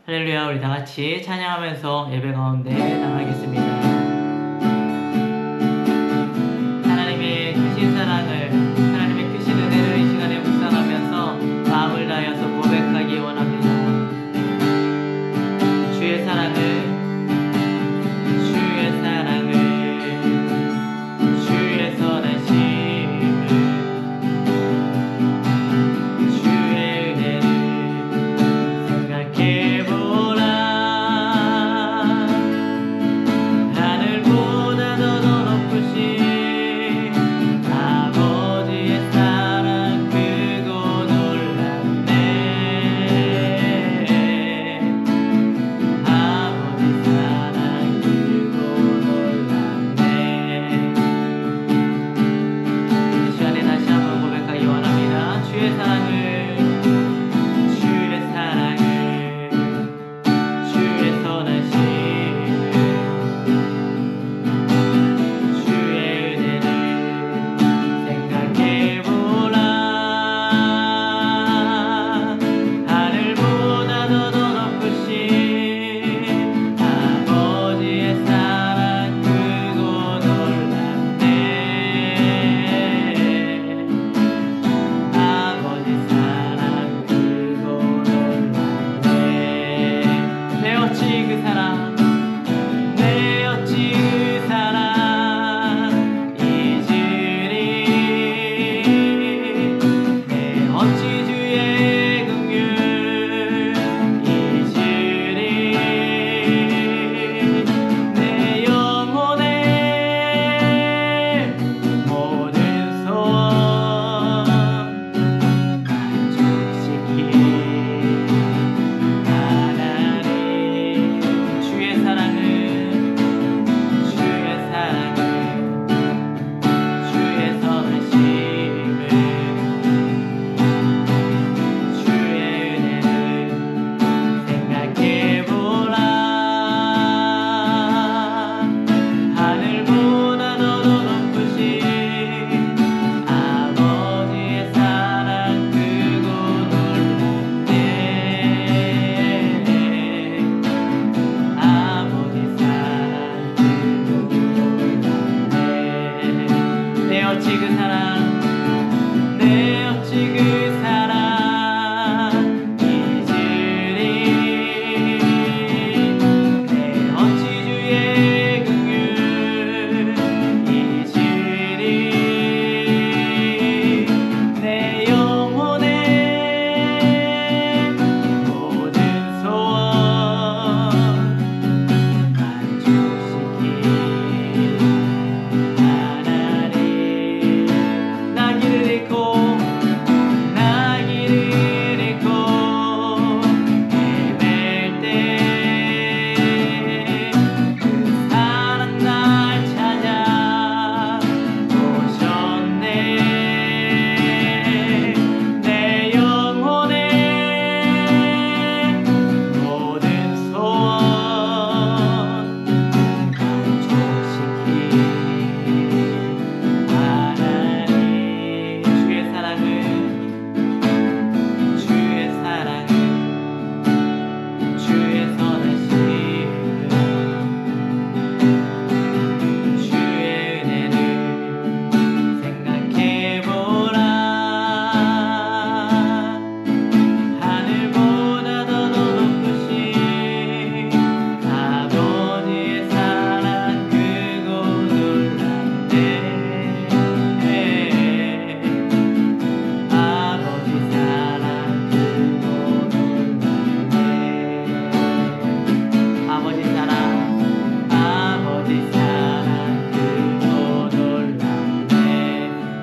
할렐루야. 우리 다같이 찬양하면서 예배 가운데 나가겠습니다. 하나님의 크신 사랑을, 하나님의 크신 은혜를 이 시간에 묵상하면서 마음을 다하여서 고백하기 원합니다. 주의 사랑을, 주의 사랑을, 주의 선하심을, 주의 은혜를 생각해보라. 하늘보다 더 높으신 아버지의 사랑 크고 놀랍네. 아버지 사랑 크고 놀랍네. 이 시간에 다시 한번 고백하기 원합니다. 주의 사랑을, 주의 사랑을, 주의 선하심을, 주의 은혜를 생각해보라. 하늘보다 더 높으신 아버지의 사랑 크고 놀랍네. 아버지 사랑 크고 놀랍네. 내 어찌 그 사랑, 내 어찌 그 사랑 잊으리. 내 어찌 주의 긍휼 잊으리. 내 영혼의 모든 소원 만족시키 하나님. 주의 사랑을, 주의 사랑을, 주의 선하심을, 주의 은혜를 생각해보라. 하늘보다 더 높으신 아버지의 사랑 크고 놀랍네. 아버지 사랑 크고 놀랍네. 내 어찌 그 사랑, 내 어찌 그 사랑 잊으리. 내 어찌 주의 긍휼 잊으리. 내 영혼의 모든 소원 만족시키 하나님. 나 길을 잃고, 나 길을 잃고 헤맬 때 그 사랑 날 찾아 오셨네. 내 영혼의 모든 소원 만족시키 하나님. 주의 사랑을, 주의 사랑을, 주의 선하심을, 주의 은혜를 생각해보라. 하늘보다 더 높으신 아버지의 사랑 크고 놀랍네. 아버지 사랑 크고 놀랍네. 아버지 사랑, 아버지 사랑 크고 놀랍네.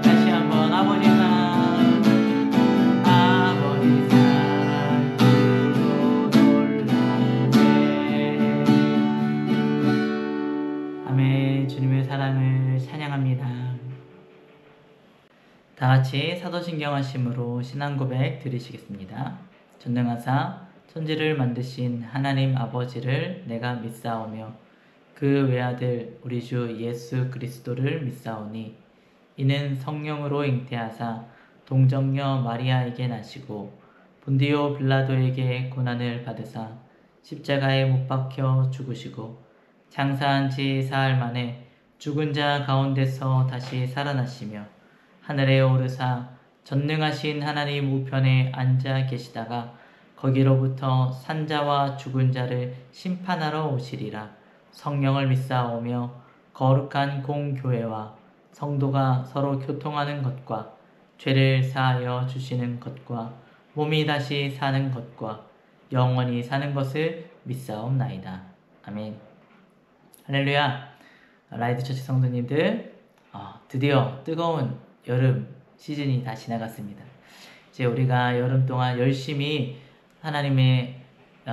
다시 한번 아버지 사랑, 아버지 사랑 크고 놀랍네. 아멘. 주님의 사랑을 찬양합니다. 다같이 사도신경하심으로 신앙고백 드리시겠습니다. 전능하사 천지를 만드신 하나님 아버지를 내가 믿사오며 그 외아들 우리 주 예수 그리스도를 믿사오니 이는 성령으로 잉태하사 동정녀 마리아에게 나시고 본디오 빌라도에게 고난을 받으사 십자가에 못 박혀 죽으시고 장사한 지 사흘 만에 죽은 자 가운데서 다시 살아나시며 하늘에 오르사 전능하신 하나님 우편에 앉아 계시다가 거기로부터 산자와 죽은 자를 심판하러 오시리라. 성령을 믿사오며 거룩한 공교회와 성도가 서로 교통하는 것과 죄를 사하여 주시는 것과 몸이 다시 사는 것과 영원히 사는 것을 믿사옵나이다. 아멘. 할렐루야. 라이드처치 성도님들, 드디어 뜨거운 여름 시즌이 다 지나갔습니다. 이제 우리가 여름 동안 열심히 하나님의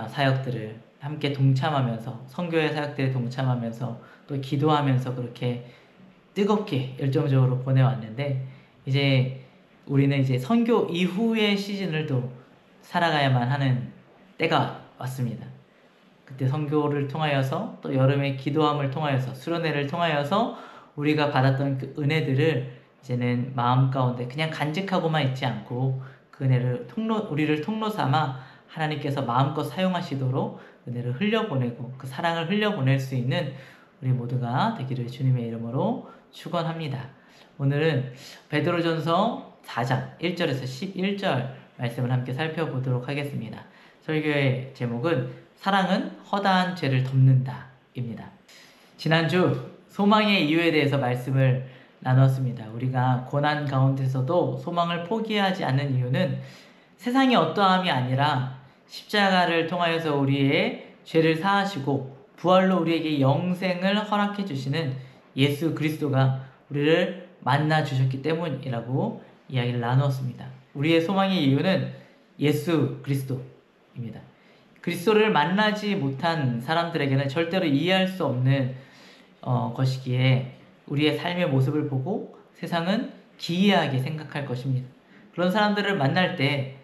사역들을 함께 동참하면서, 선교의 사역들에 동참하면서 또 기도하면서 그렇게 뜨겁게 열정적으로 보내왔는데, 이제 우리는 이제 선교 이후의 시즌을 또 살아가야만 하는 때가 왔습니다. 그때 선교를 통하여서 또 여름의 기도함을 통하여서 수련회를 통하여서 우리가 받았던 그 은혜들을 이제는 마음 가운데 그냥 간직하고만 있지 않고 그 은혜를 우리를 통로 삼아 하나님께서 마음껏 사용하시도록 은혜를 흘려보내고 그 사랑을 흘려보낼 수 있는 우리 모두가 되기를 주님의 이름으로 축원합니다. 오늘은 베드로전서 4장 1절에서 11절 말씀을 함께 살펴보도록 하겠습니다. 설교의 제목은 사랑은 허다한 죄를 덮는다 입니다. 지난주 소망의 이유에 대해서 말씀을 나눴습니다. 우리가 고난 가운데서도 소망을 포기하지 않는 이유는 세상의 어떠함이 아니라 십자가를 통하여서 우리의 죄를 사하시고 부활로 우리에게 영생을 허락해 주시는 예수 그리스도가 우리를 만나 주셨기 때문이라고 이야기를 나누었습니다. 우리의 소망의 이유는 예수 그리스도입니다. 그리스도를 만나지 못한 사람들에게는 절대로 이해할 수 없는 것이기에 우리의 삶의 모습을 보고 세상은 기이하게 생각할 것입니다. 그런 사람들을 만날 때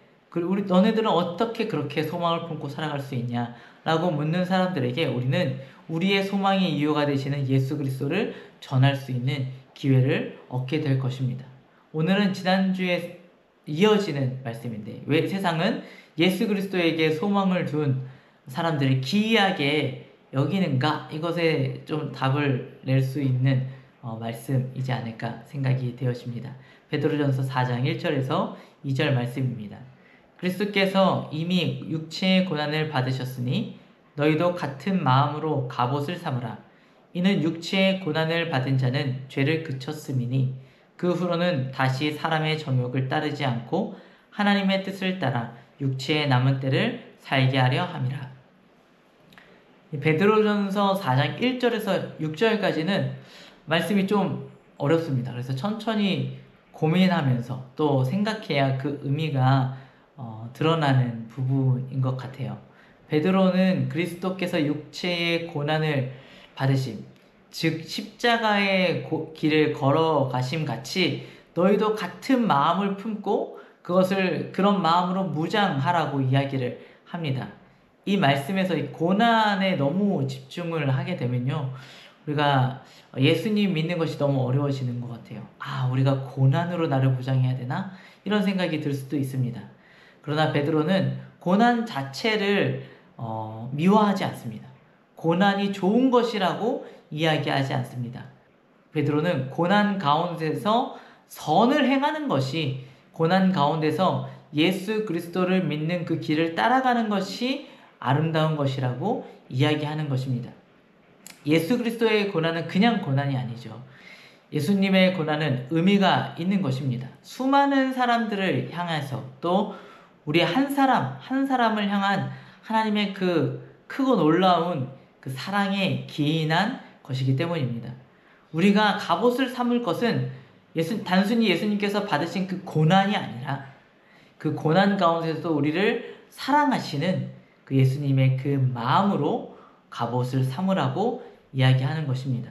너네들은 어떻게 그렇게 소망을 품고 살아갈 수 있냐 라고 묻는 사람들에게 우리는 우리의 소망의 이유가 되시는 예수 그리스도를 전할 수 있는 기회를 얻게 될 것입니다. 오늘은 지난주에 이어지는 말씀인데, 왜 세상은 예수 그리스도에게 소망을 둔 사람들을 기이하게 여기는가? 이것에 좀 답을 낼 수 있는 말씀이지 않을까 생각이 되어집니다. 베드로전서 4장 1절에서 2절 말씀입니다. 그리스도께서 이미 육체의 고난을 받으셨으니 너희도 같은 마음으로 갑옷을 삼으라. 이는 육체의 고난을 받은 자는 죄를 그쳤음이니 그 후로는 다시 사람의 정욕을 따르지 않고 하나님의 뜻을 따라 육체의 남은 때를 살게 하려 함이라. 베드로전서 4장 1절에서 6절까지는 말씀이 좀 어렵습니다. 그래서 천천히 고민하면서 또 생각해야 그 의미가 드러나는 부분인 것 같아요. 베드로는 그리스도께서 육체의 고난을 받으심, 즉 십자가의 길을 걸어가심 같이 너희도 같은 마음을 품고 그런 마음으로 무장하라고 이야기를 합니다. 이 말씀에서 이 고난에 너무 집중을 하게 되면요, 우리가 예수님 믿는 것이 너무 어려워지는 것 같아요. 우리가 고난으로 나를 무장해야 되나? 이런 생각이 들 수도 있습니다. 그러나 베드로는 고난 자체를 미워하지 않습니다. 고난이 좋은 것이라고 이야기하지 않습니다. 베드로는 고난 가운데서 선을 행하는 것이, 고난 가운데서 예수 그리스도를 믿는 그 길을 따라가는 것이 아름다운 것이라고 이야기하는 것입니다. 예수 그리스도의 고난은 그냥 고난이 아니죠. 예수님의 고난은 의미가 있는 것입니다. 수많은 사람들을 향해서 또 우리 한 사람을 향한 하나님의 그 크고 놀라운 그 사랑에 기인한 것이기 때문입니다. 우리가 갑옷을 삼을 것은 단순히 예수님께서 받으신 그 고난이 아니라 그 고난 가운데서도 우리를 사랑하시는 그 예수님의 그 마음으로 갑옷을 삼으라고 이야기하는 것입니다.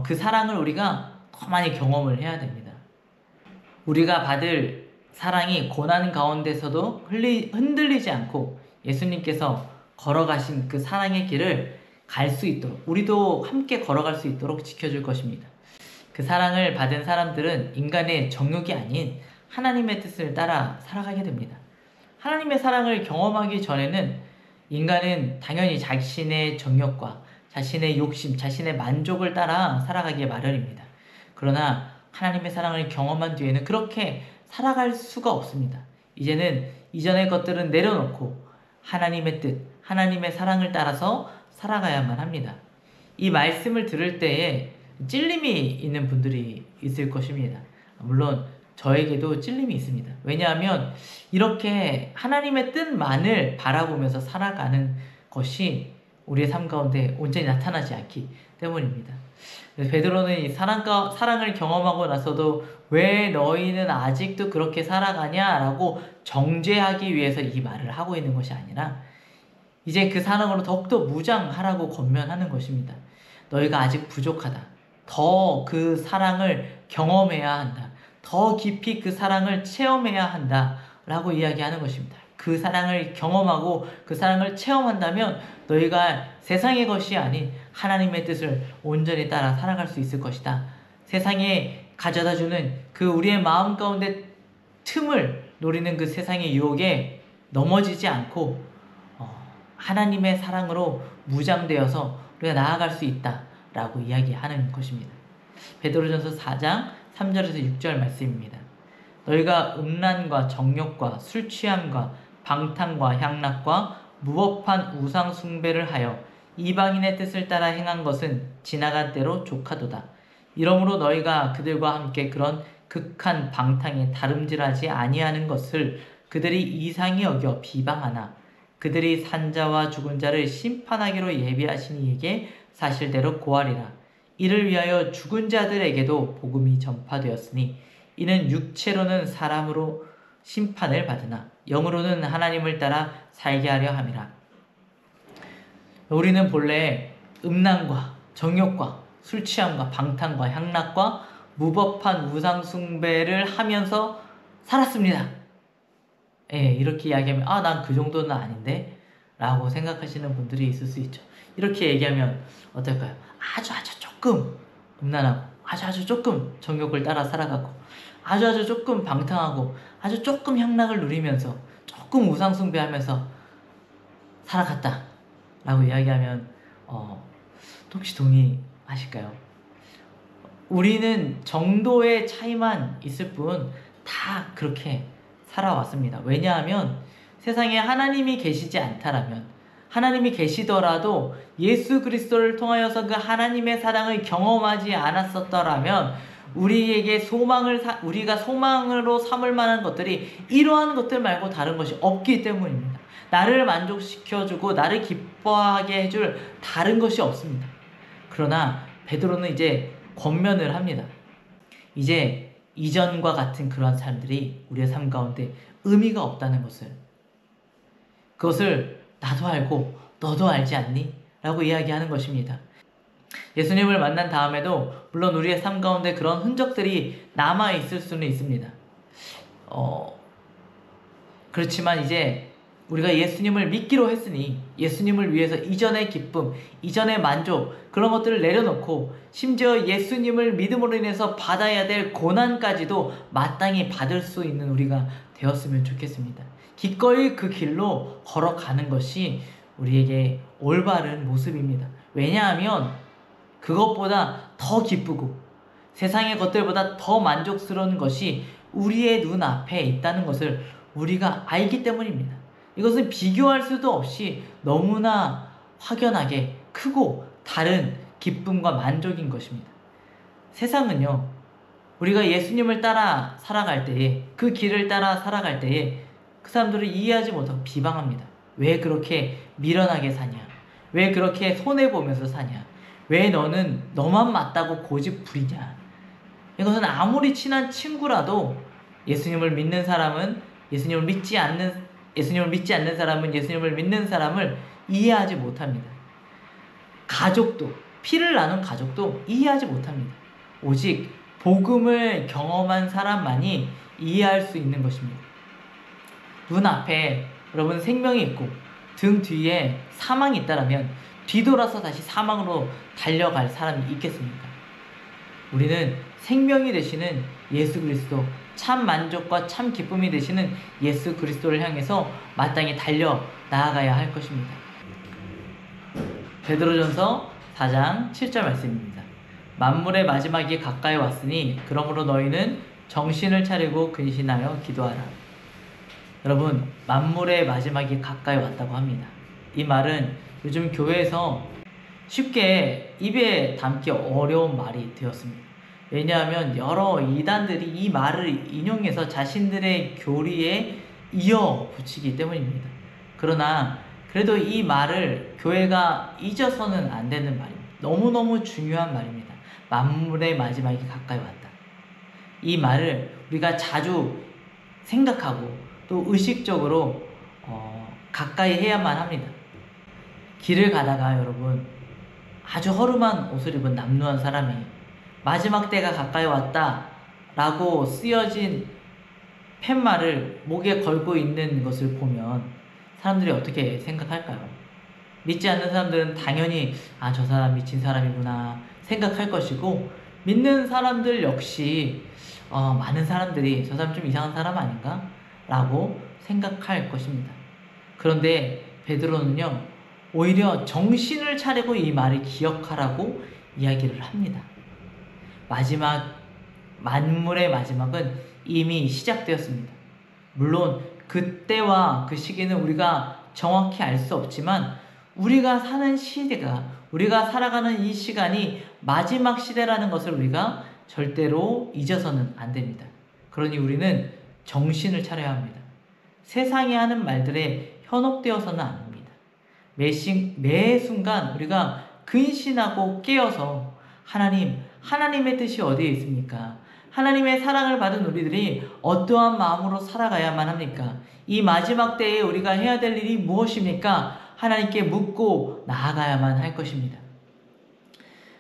그 사랑을 우리가 더 많이 경험을 해야 됩니다. 우리가 받을 사랑이 고난 가운데서도 흔들리지 않고 예수님께서 걸어가신 그 사랑의 길을 갈 수 있도록, 우리도 함께 걸어갈 수 있도록 지켜줄 것입니다. 그 사랑을 받은 사람들은 인간의 정욕이 아닌 하나님의 뜻을 따라 살아가게 됩니다. 하나님의 사랑을 경험하기 전에는 인간은 당연히 자신의 정욕과 자신의 욕심, 자신의 만족을 따라 살아가기에 마련입니다. 그러나 하나님의 사랑을 경험한 뒤에는 그렇게 살아갈 수가 없습니다. 이제는 이전의 것들은 내려놓고 하나님의 뜻, 하나님의 사랑을 따라서 살아가야만 합니다. 이 말씀을 들을 때에 찔림이 있는 분들이 있을 것입니다. 물론 저에게도 찔림이 있습니다. 왜냐하면 이렇게 하나님의 뜻만을 바라보면서 살아가는 것이 우리의 삶 가운데 온전히 나타나지 않기 때문입니다. 베드로는 이 사랑을 경험하고 나서도 왜 너희는 아직도 그렇게 살아가냐라고 정죄하기 위해서 이 말을 하고 있는 것이 아니라 이제 그 사랑으로 더욱더 무장하라고 권면하는 것입니다. 너희가 아직 부족하다. 더 그 사랑을 경험해야 한다. 더 깊이 그 사랑을 체험해야 한다 라고 이야기하는 것입니다. 그 사랑을 경험하고 그 사랑을 체험한다면 너희가 세상의 것이 아닌 하나님의 뜻을 온전히 따라 살아갈 수 있을 것이다. 세상에 가져다주는 그 우리의 마음 가운데 틈을 노리는 그 세상의 유혹에 넘어지지 않고 하나님의 사랑으로 무장되어서 우리가 나아갈 수 있다라고 이야기하는 것입니다. 베드로전서 4장 3절에서 6절 말씀입니다. 너희가 음란과 정욕과 술 취함과 방탕과 향락과 무법한 우상 숭배를 하여 이방인의 뜻을 따라 행한 것은 지나간 때로 족하도다. 이러므로 너희가 그들과 함께 그런 극한 방탕에 다름질하지 아니하는 것을 그들이 이상히 여겨 비방하나 그들이 산자와 죽은 자를 심판하기로 예비하신 이에게 사실대로 고하리라. 이를 위하여 죽은 자들에게도 복음이 전파되었으니 이는 육체로는 사람으로 심판을 받으나 영으로는 하나님을 따라 살게 하려 함이라. 우리는 본래 음란과 정욕과 술 취함과 방탕과 향락과 무법한 우상 숭배를 하면서 살았습니다. 이렇게 이야기하면 난 그 정도는 아닌데 라고 생각하시는 분들이 있을 수 있죠. 이렇게 얘기하면 어떨까요? 아주 조금 음란하고 아주 조금 정욕을 따라 살아가고 아주 조금 방탕하고 아주 조금 향락을 누리면서 조금 우상 숭배하면서 살아갔다 라고 이야기하면 혹시 동의하실까요? 우리는 정도의 차이만 있을 뿐 다 그렇게 살아왔습니다. 왜냐하면 세상에 하나님이 계시지 않다라면, 하나님이 계시더라도 예수 그리스도를 통하여서 그 하나님의 사랑을 경험하지 않았었더라면 우리에게 우리가 소망으로 삼을 만한 것들이 이러한 것들 말고 다른 것이 없기 때문입니다. 나를 만족시켜주고 나를 기뻐하게 해줄 다른 것이 없습니다. 그러나 베드로는 이제 권면을 합니다. 이제 이전과 같은 그런 삶들이 우리의 삶 가운데 의미가 없다는 것을, 그것을 나도 알고 너도 알지 않니? 라고 이야기하는 것입니다. 예수님을 만난 다음에도 물론 우리의 삶 가운데 그런 흔적들이 남아있을 수는 있습니다. 그렇지만 이제 우리가 예수님을 믿기로 했으니 예수님을 위해서 이전의 기쁨, 이전의 만족, 그런 것들을 내려놓고 심지어 예수님을 믿음으로 인해서 받아야 될 고난까지도 마땅히 받을 수 있는 우리가 되었으면 좋겠습니다. 기꺼이 그 길로 걸어가는 것이 우리에게 올바른 모습입니다. 왜냐하면 그것보다 더 기쁘고 세상의 것들보다 더 만족스러운 것이 우리의 눈앞에 있다는 것을 우리가 알기 때문입니다. 이것은 비교할 수도 없이 너무나 확연하게 크고 다른 기쁨과 만족인 것입니다. 세상은요, 우리가 예수님을 따라 살아갈 때에, 그 길을 따라 살아갈 때에 그 사람들을 이해하지 못하고 비방합니다. 왜 그렇게 미련하게 사냐? 왜 그렇게 손해보면서 사냐? 왜 너는 너만 맞다고 고집 부리냐? 이것은 아무리 친한 친구라도 예수님을 믿는 사람은 예수님을 믿지 않는 사람은 예수님을 믿는 사람을 이해하지 못합니다. 가족도, 피를 나눈 가족도 이해하지 못합니다. 오직 복음을 경험한 사람만이 이해할 수 있는 것입니다. 눈앞에 여러분 생명이 있고 등 뒤에 사망이 있다면 뒤돌아서 다시 사망으로 달려갈 사람이 있겠습니까? 우리는 생명이 되시는 예수 그리스도, 참 만족과 참 기쁨이 되시는 예수 그리스도를 향해서 마땅히 달려 나아가야 할 것입니다. 베드로전서 4장 7절 말씀입니다. 만물의 마지막이 가까이 왔으니 그러므로 너희는 정신을 차리고 근신하여 기도하라. 여러분, 만물의 마지막이 가까이 왔다고 합니다. 이 말은 요즘 교회에서 쉽게 입에 담기 어려운 말이 되었습니다. 왜냐하면 여러 이단들이 이 말을 인용해서 자신들의 교리에 이어 붙이기 때문입니다. 그러나 그래도 이 말을 교회가 잊어서는 안 되는 말입니다. 너무너무 중요한 말입니다. 만물의 마지막이 가까이 왔다. 이 말을 우리가 자주 생각하고 또 의식적으로 가까이 해야만 합니다. 길을 가다가 여러분, 아주 허름한 옷을 입은 남루한 사람이 마지막 때가 가까이 왔다 라고 쓰여진 팻말을 목에 걸고 있는 것을 보면 사람들이 어떻게 생각할까요? 믿지 않는 사람들은 당연히 저 사람 미친 사람이구나 생각할 것이고, 믿는 사람들 역시 많은 사람들이 저 사람 좀 이상한 사람 아닌가? 라고 생각할 것입니다. 그런데 베드로는요, 오히려 정신을 차리고 이 말을 기억하라고 이야기를 합니다. 만물의 마지막은 이미 시작되었습니다. 물론 그때와 그 시기는 우리가 정확히 알 수 없지만 우리가 사는 시대가, 우리가 살아가는 이 시간이 마지막 시대라는 것을 우리가 절대로 잊어서는 안 됩니다. 그러니 우리는 정신을 차려야 합니다. 세상이 하는 말들에 현혹되어서는 안 됩니다. 매 순간 우리가 근신하고 깨어서 하나님의 뜻이 어디에 있습니까? 하나님의 사랑을 받은 우리들이 어떠한 마음으로 살아가야만 합니까? 이 마지막 때에 우리가 해야 될 일이 무엇입니까? 하나님께 묻고 나아가야만 할 것입니다.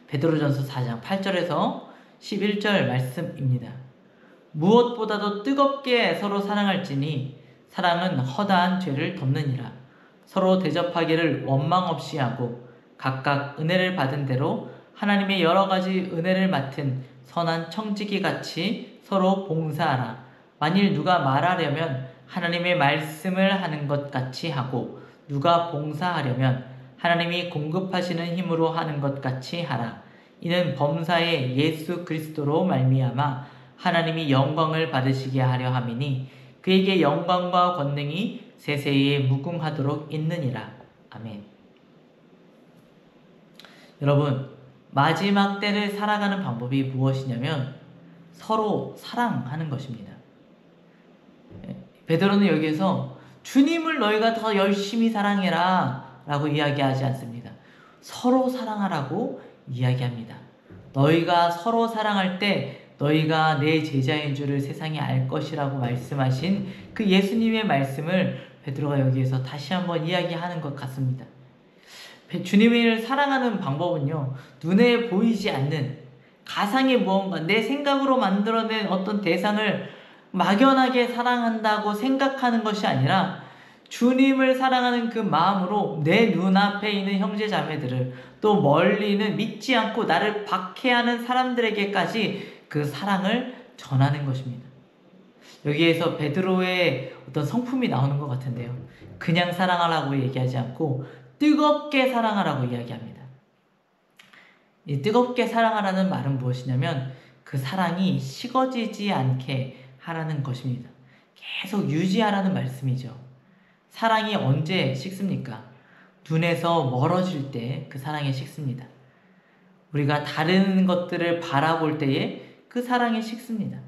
베드로전서 4장 8절에서 11절 말씀입니다. 무엇보다도 뜨겁게 서로 사랑할지니 사랑은 허다한 죄를 덮느니라. 서로 대접하기를 원망 없이 하고 각각 은혜를 받은 대로 하나님의 여러 가지 은혜를 맡은 선한 청지기 같이 서로 봉사하라. 만일 누가 말하려면 하나님의 말씀을 하는 것 같이 하고 누가 봉사하려면 하나님이 공급하시는 힘으로 하는 것 같이 하라. 이는 범사에 예수 그리스도로 말미암아 하나님이 영광을 받으시게 하려 함이니 그에게 영광과 권능이 세세에 무궁하도록 있느니라. 아멘. 여러분, 마지막 때를 살아가는 방법이 무엇이냐면 서로 사랑하는 것입니다. 베드로는 여기에서 주님을 너희가 더 열심히 사랑해라 라고 이야기하지 않습니다. 서로 사랑하라고 이야기합니다. 너희가 서로 사랑할 때 너희가 내 제자인 줄을 세상이 알 것이라고 말씀하신 그 예수님의 말씀을 베드로가 여기에서 다시 한번 이야기하는 것 같습니다. 주님을 사랑하는 방법은요, 눈에 보이지 않는 가상의 무언가, 내 생각으로 만들어낸 어떤 대상을 막연하게 사랑한다고 생각하는 것이 아니라 주님을 사랑하는 그 마음으로 내 눈앞에 있는 형제 자매들을, 또 멀리는 믿지 않고 나를 박해하는 사람들에게까지 그 사랑을 전하는 것입니다. 여기에서 베드로의 어떤 성품이 나오는 것 같은데요, 그냥 사랑하라고 얘기하지 않고 뜨겁게 사랑하라고 이야기합니다. 이 뜨겁게 사랑하라는 말은 무엇이냐면 그 사랑이 식어지지 않게 하라는 것입니다. 계속 유지하라는 말씀이죠. 사랑이 언제 식습니까? 눈에서 멀어질 때 그 사랑이 식습니다. 우리가 다른 것들을 바라볼 때에 그 사랑이 식습니다.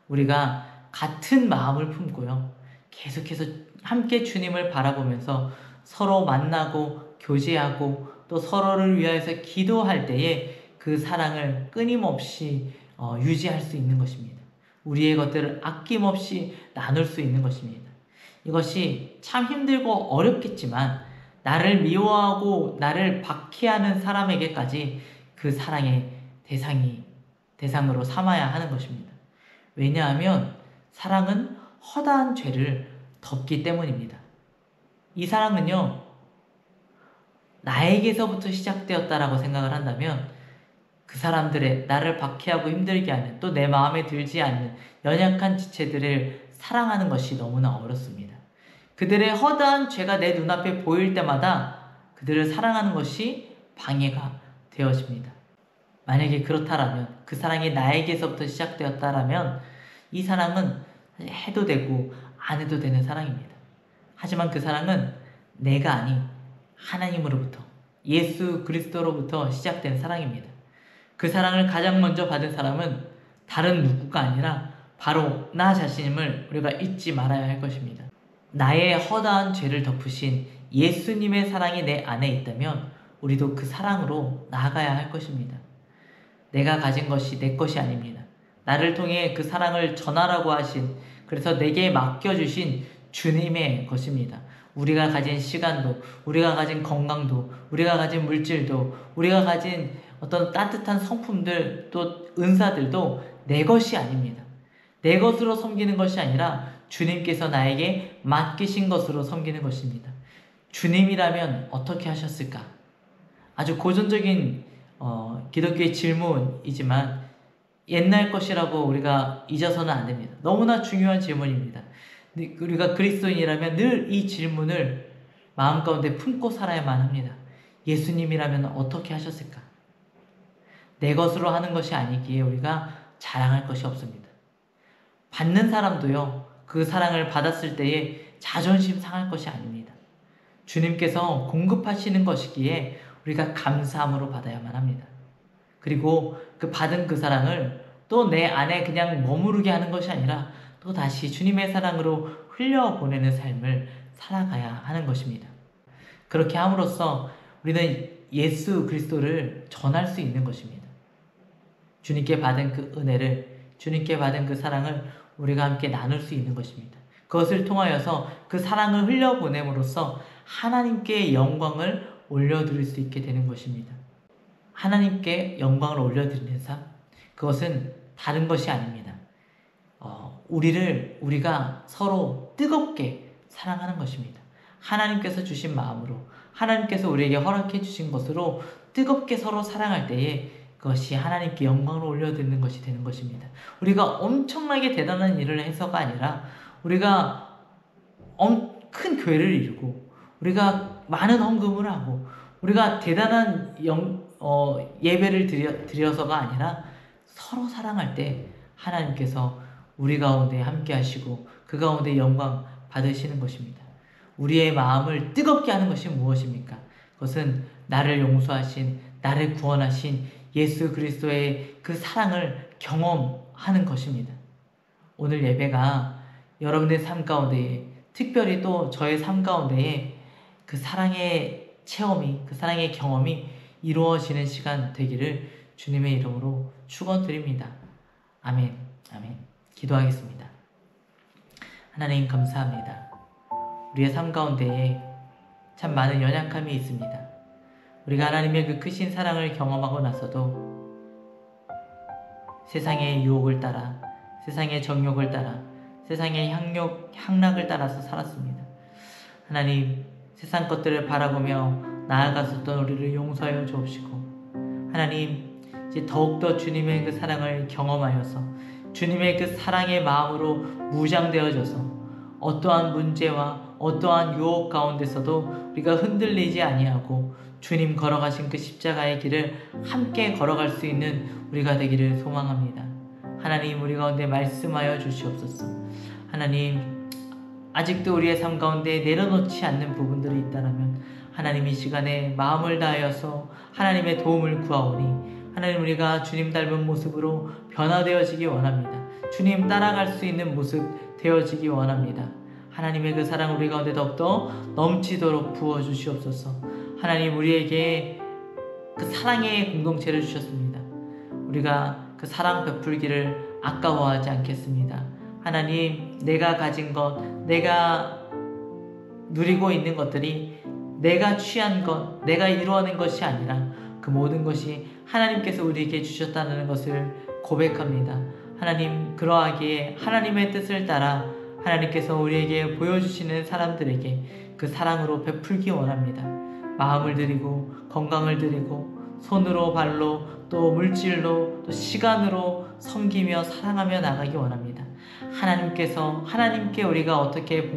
우리가 같은 마음을 품고요, 계속해서 함께 주님을 바라보면서 서로 만나고 교제하고 또 서로를 위하여서 기도할 때에 그 사랑을 끊임없이 유지할 수 있는 것입니다. 우리의 것들을 아낌없이 나눌 수 있는 것입니다. 이것이 참 힘들고 어렵겠지만 나를 미워하고 나를 박해하는 사람에게까지 그 사랑의 대상으로 삼아야 하는 것입니다. 왜냐하면 사랑은 허다한 죄를 덮기 때문입니다. 이 사랑은요, 나에게서부터 시작되었다라고 생각을 한다면 그 사람들의 나를 박해하고 힘들게 하는, 또 내 마음에 들지 않는 연약한 지체들을 사랑하는 것이 너무나 어렵습니다. 그들의 허다한 죄가 내 눈앞에 보일 때마다 그들을 사랑하는 것이 방해가 되어집니다. 만약에 그렇다라면, 그 사랑이 나에게서부터 시작되었다라면 이 사랑은 해도 되고 안 해도 되는 사랑입니다. 하지만 그 사랑은 내가 아닌 하나님으로부터, 예수 그리스도로부터 시작된 사랑입니다. 그 사랑을 가장 먼저 받은 사람은 다른 누구가 아니라 바로 나 자신임을 우리가 잊지 말아야 할 것입니다. 나의 허다한 죄를 덮으신 예수님의 사랑이 내 안에 있다면 우리도 그 사랑으로 나아가야 할 것입니다. 내가 가진 것이 내 것이 아닙니다. 나를 통해 그 사랑을 전하라고 하신, 그래서 내게 맡겨주신 주님의 것입니다. 우리가 가진 시간도, 우리가 가진 건강도, 우리가 가진 물질도, 우리가 가진 어떤 따뜻한 성품들, 또 은사들도 내 것이 아닙니다. 내 것으로 섬기는 것이 아니라 주님께서 나에게 맡기신 것으로 섬기는 것입니다. 주님이라면 어떻게 하셨을까? 아주 고전적인 기독교의 질문이지만 옛날 것이라고 우리가 잊어서는 안 됩니다. 너무나 중요한 질문입니다. 우리가 그리스도인이라면 늘 이 질문을 마음 가운데 품고 살아야만 합니다. 예수님이라면 어떻게 하셨을까? 내 것으로 하는 것이 아니기에 우리가 자랑할 것이 없습니다. 받는 사람도요, 그 사랑을 받았을 때에 자존심 상할 것이 아닙니다. 주님께서 공급하시는 것이기에 우리가 감사함으로 받아야만 합니다. 그리고 그 받은 그 사랑을 또 내 안에 그냥 머무르게 하는 것이 아니라 또 다시 주님의 사랑으로 흘려보내는 삶을 살아가야 하는 것입니다. 그렇게 함으로써 우리는 예수 그리스도를 전할 수 있는 것입니다. 주님께 받은 그 은혜를, 주님께 받은 그 사랑을 우리가 함께 나눌 수 있는 것입니다. 그것을 통하여서 그 사랑을 흘려보냄으로써 하나님께 영광을 올려드릴 수 있게 되는 것입니다. 하나님께 영광을 올려드리는 삶, 그것은 다른 것이 아닙니다. 우리가 서로 뜨겁게 사랑하는 것입니다. 하나님께서 주신 마음으로, 하나님께서 우리에게 허락해 주신 것으로 뜨겁게 서로 사랑할 때에 그것이 하나님께 영광을 올려드리는 것이 되는 것입니다. 우리가 엄청나게 대단한 일을 해서가 아니라 우리가 큰 교회를 이루고 우리가 많은 헌금을 하고 우리가 대단한 예배를 드려서가 아니라 서로 사랑할 때 하나님께서 우리 가운데 함께 하시고 그 가운데 영광 받으시는 것입니다. 우리의 마음을 뜨겁게 하는 것이 무엇입니까? 그것은 나를 용서하신, 나를 구원하신 예수 그리스도의 그 사랑을 경험하는 것입니다. 오늘 예배가 여러분의 삶 가운데에, 특별히 또 저의 삶 가운데에 그 사랑의 체험이, 그 사랑의 경험이 이루어지는 시간 되기를 주님의 이름으로 축원드립니다. 아멘. 아멘. 기도하겠습니다. 하나님 감사합니다. 우리의 삶 가운데에 참 많은 연약함이 있습니다. 우리가 하나님의 그 크신 사랑을 경험하고 나서도 세상의 유혹을 따라, 세상의 정욕을 따라, 세상의 향락을 따라서 살았습니다. 하나님, 세상 것들을 바라보며 나아갔었던 우리를 용서하여 주옵시고, 하나님, 이제 더욱더 주님의 그 사랑을 경험하여서 주님의 그 사랑의 마음으로 무장되어져서 어떠한 문제와 어떠한 유혹 가운데서도 우리가 흔들리지 아니하고 주님 걸어가신 그 십자가의 길을 함께 걸어갈 수 있는 우리가 되기를 소망합니다. 하나님, 우리 가운데 말씀하여 주시옵소서. 하나님, 아직도 우리의 삶 가운데 내려놓지 않는 부분들이 있다면 하나님 이 시간에 마음을 다하여서 하나님의 도움을 구하오니 하나님, 우리가 주님 닮은 모습으로 변화되어지기 원합니다. 주님 따라갈 수 있는 모습 되어지기 원합니다. 하나님의 그 사랑 우리 가운데 더욱더 넘치도록 부어주시옵소서. 하나님, 우리에게 그 사랑의 공동체를 주셨습니다. 우리가 그 사랑 베풀기를 아까워하지 않겠습니다. 하나님, 내가 가진 것, 내가 누리고 있는 것들이 내가 취한 것, 내가 이루어낸 것이 아니라 그 모든 것이 하나님께서 우리에게 주셨다는 것을 고백합니다. 하나님, 그러하기에 하나님의 뜻을 따라 하나님께서 우리에게 보여주시는 사람들에게 그 사랑으로 베풀기 원합니다. 마음을 드리고 건강을 드리고 손으로 발로 또 물질로 또 시간으로 섬기며 사랑하며 나가기 원합니다. 하나님께 우리가 어떻게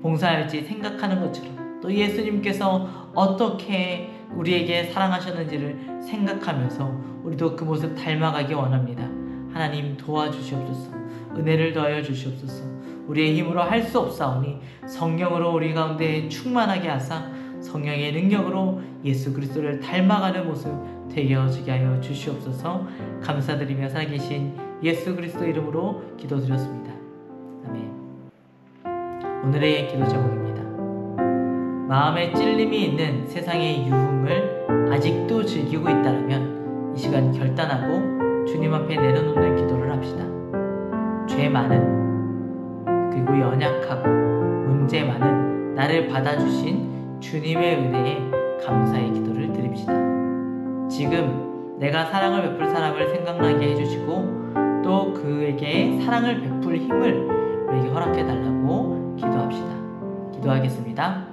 봉사할지 생각하는 것처럼 또 예수님께서 어떻게 우리에게 사랑하셨는지를 생각하면서 우리도 그 모습 닮아가기 원합니다. 하나님 도와주시옵소서. 은혜를 더하여 주시옵소서. 우리의 힘으로 할 수 없사오니 성령으로 우리 가운데 충만하게 하사 성령의 능력으로 예수 그리스도를 닮아가는 모습 되어지게 하여 주시옵소서. 감사드리며 살아계신 예수 그리스도 이름으로 기도드렸습니다. 아멘. 오늘의 기도 제목입니다. 마음에 찔림이 있는 세상의 유흥을 아직도 즐기고 있다면 이 시간 결단하고 주님 앞에 내려놓는 기도를 합시다. 죄 많은 그리고 연약하고 문제 많은 나를 받아주신 주님의 은혜에 감사의 기도를 드립시다. 지금 내가 사랑을 베풀 사람을 생각나게 해주시고 또 그에게 사랑을 베풀 힘을 우리에게 허락해 달라고 기도합시다. 기도하겠습니다.